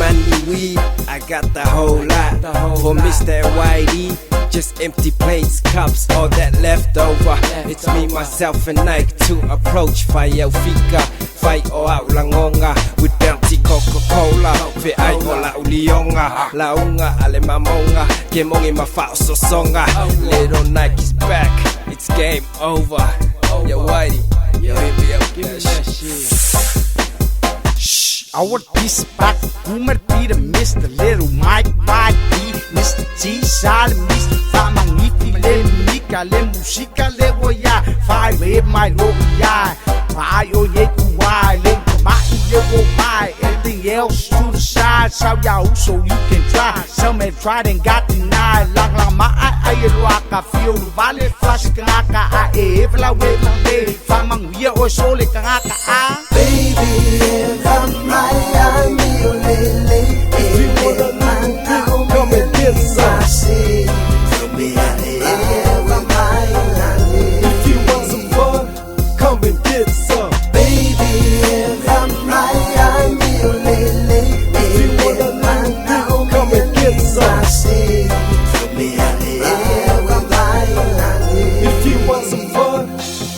money, weed, I got the whole lot. For Mr. Whitey, just empty plates, cups, all that left over. It's me, myself, and Nike to approach Fire Fika. Fight o au langonga with Bounty Coca-Cola. Fe ai o la ulionga, la unga ale mamonga. Ke mongi mafao so songa. Little Nike's back, it's game over. Yo Whitey, yo hit me up, give me that shit. I would piece back, Boomer Peter, Mr. Little Mike, YD, Mr. T, Charlie, Mr. Fama, Nifi, Le Mika, Le Musica, Le Goya, Five, my Logia, Mayo, Yeku, Y, Le Mai, Le Mai, anything else to the side, shout out so you can try. Some have tried and got denied. Lang Lama, I rock, I feel the valley, flash, Kanaka, I evla, wait, my day, Famang, we are solely Kanaka, baby, if I'm Miami, oh, lele, if you wanna man, come and get some. Tell me if you want some fun, come and get some. Baby, if I'm Miami, oh, lele, if you wanna man, come and get some. Tell me if you want some fun,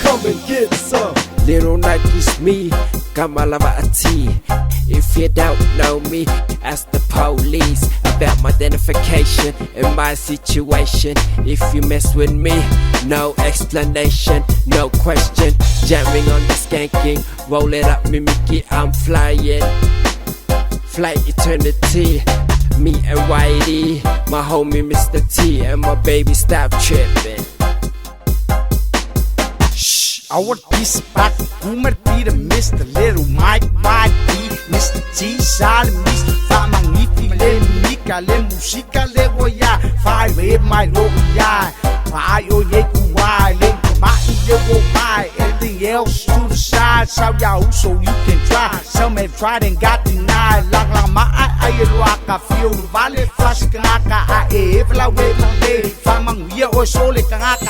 come and get some. Little Nike's me, Kamalabati. If you don't know me, ask the police about my identification and my situation. If you mess with me, no explanation, no question. Jamming on the skanking, roll it up, Mimiki, I'm flying. Flight eternity, me and Whitey, my homie Mr. T, and my baby stop tripping. I would piece back, Boomer Peter, Mr. Little Mike, YD, Mr. T, Charlie, Mr. Fama, Nifi, Le Mika, Le Musica, Le Goya, Five, my Logia, Mayo, Yeku, Y, Le Mai, Le Mai, anything else to the side, shout out so you can try. Some have tried and got denied. Lang Lama, I rock, I feel the valley, flash, Kanaka, I evla, wait, my day, Famang, we are solely Kanaka,